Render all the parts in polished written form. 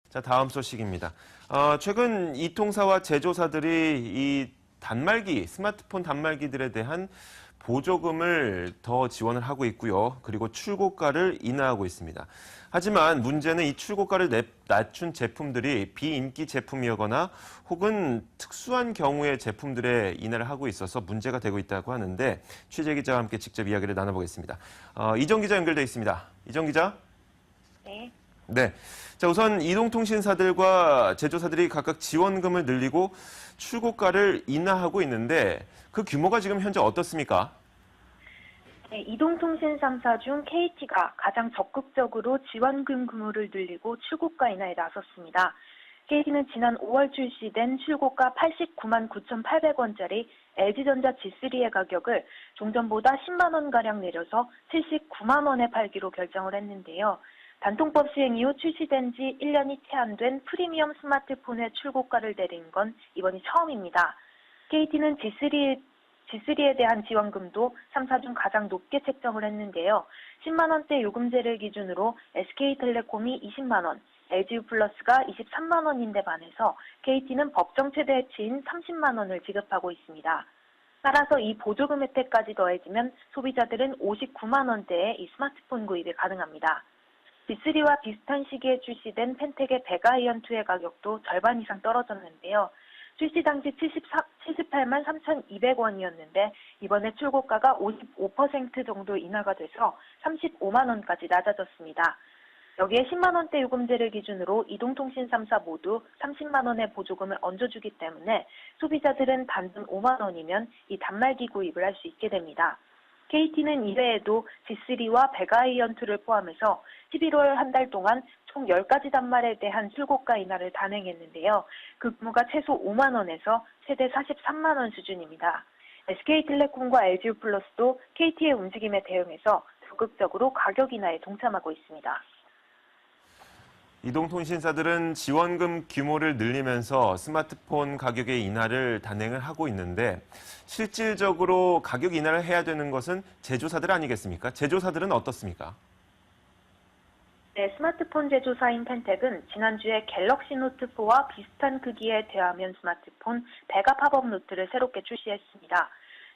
자, 다음 소식입니다. 최근 이통사와 제조사들이 이 단말기, 스마트폰 단말기들에 대한 보조금을 더 지원을 하고 있고요. 그리고 출고가를 인하하고 있습니다. 하지만 문제는 이 출고가를 낮춘 제품들이 비인기 제품이거나 혹은 특수한 경우의 제품들에 인하를 하고 있어서 문제가 되고 있다고 하는데 취재 기자와 함께 직접 이야기를 나눠보겠습니다. 이정 기자 연결돼 있습니다. 이정 기자? 네. 네. 자, 우선 이동통신사들과 제조사들이 각각 지원금을 늘리고 출고가를 인하하고 있는데 그 규모가 지금 현재 어떻습니까? 네, 이동통신 3사 중 KT가 가장 적극적으로 지원금 규모를 늘리고 출고가 인하에 나섰습니다. KT는 지난 5월 출시된 출고가 89만 9,800원짜리 LG전자 G3의 가격을 종전보다 10만 원가량 내려서 79만 원에 팔기로 결정을 했는데요. 단통법 시행 이후 출시된 지 1년이 채 안 된 프리미엄 스마트폰의 출고가를 내린 건 이번이 처음입니다. KT는 G3에 대한 지원금도 3사 중 가장 높게 책정을 했는데요. 10만 원대 요금제를 기준으로 SK텔레콤이 20만 원, LG유플러스가 23만 원인데 반해서 KT는 법정 최대치인 30만 원을 지급하고 있습니다. 따라서 이 보조금 혜택까지 더해지면 소비자들은 59만 원대의 이 스마트폰 구입이 가능합니다. G3와 비슷한 시기에 출시된 펜텍의 베가이언2의 가격도 절반 이상 떨어졌는데요. 출시 당시 78만 3,200원이었는데 이번에 출고가가 55% 정도 인하가 돼서 35만 원까지 낮아졌습니다. 여기에 10만 원대 요금제를 기준으로 이동통신 3사 모두 30만 원의 보조금을 얹어주기 때문에 소비자들은 단돈 5만 원이면 이 단말기 구입을 할 수 있게 됩니다. KT는 이외에도 G3와 베가이언2를 포함해서 11월 한 달 동안 총 10가지 단말에 대한 출고가 인하를 단행했는데요. 그 규모가 최소 5만 원에서 최대 43만 원 수준입니다. SK텔레콤과 LG유플러스도 KT의 움직임에 대응해서 적극적으로 가격 인하에 동참하고 있습니다. 이동통신사들은 지원금 규모를 늘리면서 스마트폰 가격의 인하를 단행을 하고 있는데 실질적으로 가격 인하를 해야 되는 것은 제조사들 아니겠습니까? 제조사들은 어떻습니까? 네, 스마트폰 제조사인 펜텍은 지난주에 갤럭시 노트4와 비슷한 크기의 대화면 스마트폰 베가 팝업 노트를 새롭게 출시했습니다.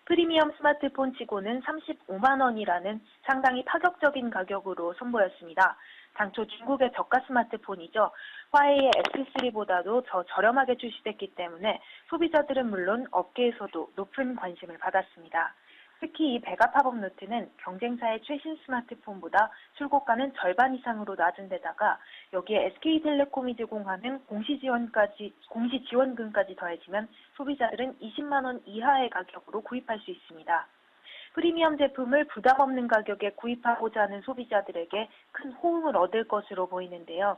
프리미엄 스마트폰 치고는 35만 원이라는 상당히 파격적인 가격으로 선보였습니다. 당초 중국의 저가 스마트폰이죠. 화웨이의 X3보다도 더 저렴하게 출시됐기 때문에 소비자들은 물론 업계에서도 높은 관심을 받았습니다. 특히 이 베가 팝업 노트는 경쟁사의 최신 스마트폰보다 출고가는 절반 이상으로 낮은 데다가 여기에 SK텔레콤이 제공하는 공시 지원금까지 더해지면 소비자들은 20만 원 이하의 가격으로 구입할 수 있습니다. 프리미엄 제품을 부담 없는 가격에 구입하고자 하는 소비자들에게 큰 호응을 얻을 것으로 보이는데요.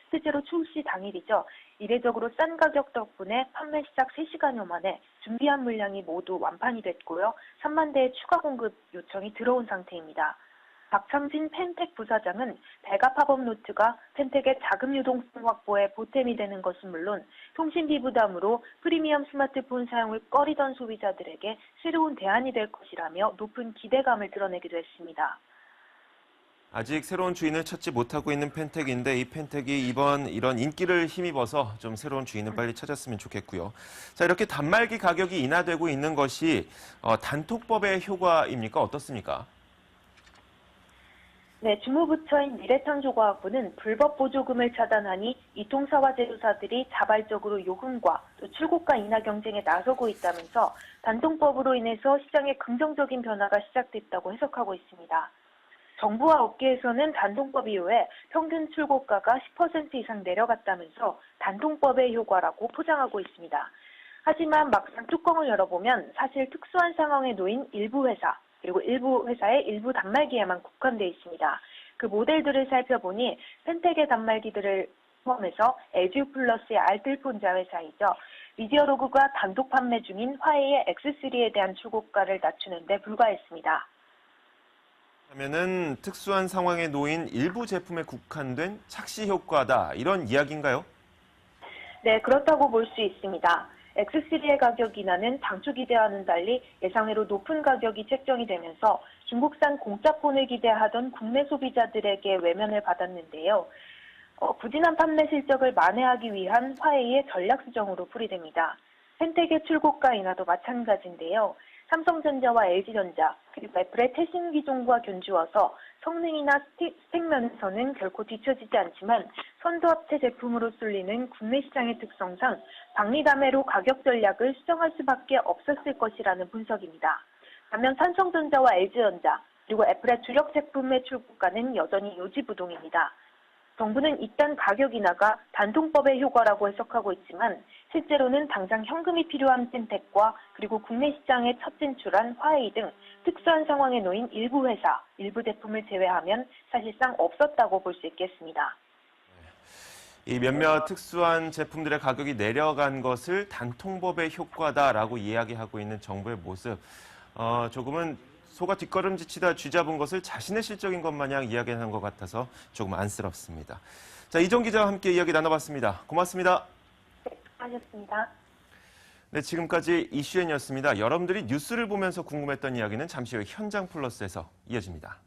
실제로 출시 당일이죠. 이례적으로 싼 가격 덕분에 판매 시작 3시간여 만에 준비한 물량이 모두 완판이 됐고요. 3만 대의 추가 공급 요청이 들어온 상태입니다. 박창진 펜텍 부사장은 베가 팝업 노트가 펜텍의 자금 유동성 확보에 보탬이 되는 것은 물론 통신비 부담으로 프리미엄 스마트폰 사용을 꺼리던 소비자들에게 새로운 대안이 될 것이라며 높은 기대감을 드러내기도 했습니다. 아직 새로운 주인을 찾지 못하고 있는 펜텍인데 이 펜텍이 이번 이런 인기를 힘입어서 좀 새로운 주인을 빨리 찾았으면 좋겠고요. 자, 이렇게 단말기 가격이 인하되고 있는 것이 단톡법의 효과입니까? 어떻습니까? 네, 주무부처인 미래창조과학부는 불법 보조금을 차단하니 이통사와 제조사들이 자발적으로 요금과 또 출고가 인하 경쟁에 나서고 있다면서 단통법으로 인해서 시장에 긍정적인 변화가 시작됐다고 해석하고 있습니다. 정부와 업계에서는 단통법 이후에 평균 출고가가 10% 이상 내려갔다면서 단통법의 효과라고 포장하고 있습니다. 하지만 막상 뚜껑을 열어보면 사실 특수한 상황에 놓인 일부 회사, 그리고 일부 회사의 일부 단말기에만 국한되어 있습니다. 그 모델들을 살펴보니 펜텍의 단말기들을 포함해서 LG유플러스의 알뜰폰 자회사이죠. 미디어로그가 단독 판매 중인 화웨이의 X3에 대한 출고가를 낮추는 데 불과했습니다. 하면은 특수한 상황에 놓인 일부 제품에 국한된 착시 효과다. 이런 이야기인가요? 네, 그렇다고 볼 수 있습니다. X3의 가격 인하는 당초 기대와는 달리 예상외로 높은 가격이 책정이 되면서 중국산 공짜폰을 기대하던 국내 소비자들에게 외면을 받았는데요. 부진한 판매 실적을 만회하기 위한 화웨이의 전략 수정으로 풀이됩니다. 생태계 출고가 인하도 마찬가지인데요. 삼성전자와 LG전자 그리고 애플의 태신 기종과 견주어서 성능이나 스펙 면에서는 결코 뒤처지지 않지만 선도합체 제품으로 쏠리는 국내 시장의 특성상 박리담회로 가격 전략을 수정할 수밖에 없었을 것이라는 분석입니다. 반면 삼성전자와 LG전자 그리고 애플의 주력 제품의 출고가는 여전히 요지부동입니다. 정부는 이딴 가격 인하가 단통법의 효과라고 해석하고 있지만 실제로는 당장 현금이 필요한 핀텍과 그리고 국내 시장에 첫 진출한 화웨이 등 특수한 상황에 놓인 일부 회사, 일부 제품을 제외하면 사실상 없었다고 볼 수 있겠습니다. 이 몇몇 특수한 제품들의 가격이 내려간 것을 단통법의 효과다라고 이야기하고 있는 정부의 모습, 조금은 소가 뒷걸음질치다 쥐잡은 것을 자신의 실적인 것 마냥 이야기하는 것 같아서 조금 안쓰럽습니다. 자, 이정 기자와 함께 이야기 나눠봤습니다. 고맙습니다. 네, 수고하셨습니다. 네, 지금까지 이슈엔이었습니다. 여러분들이 뉴스를 보면서 궁금했던 이야기는 잠시 후 현장 플러스에서 이어집니다.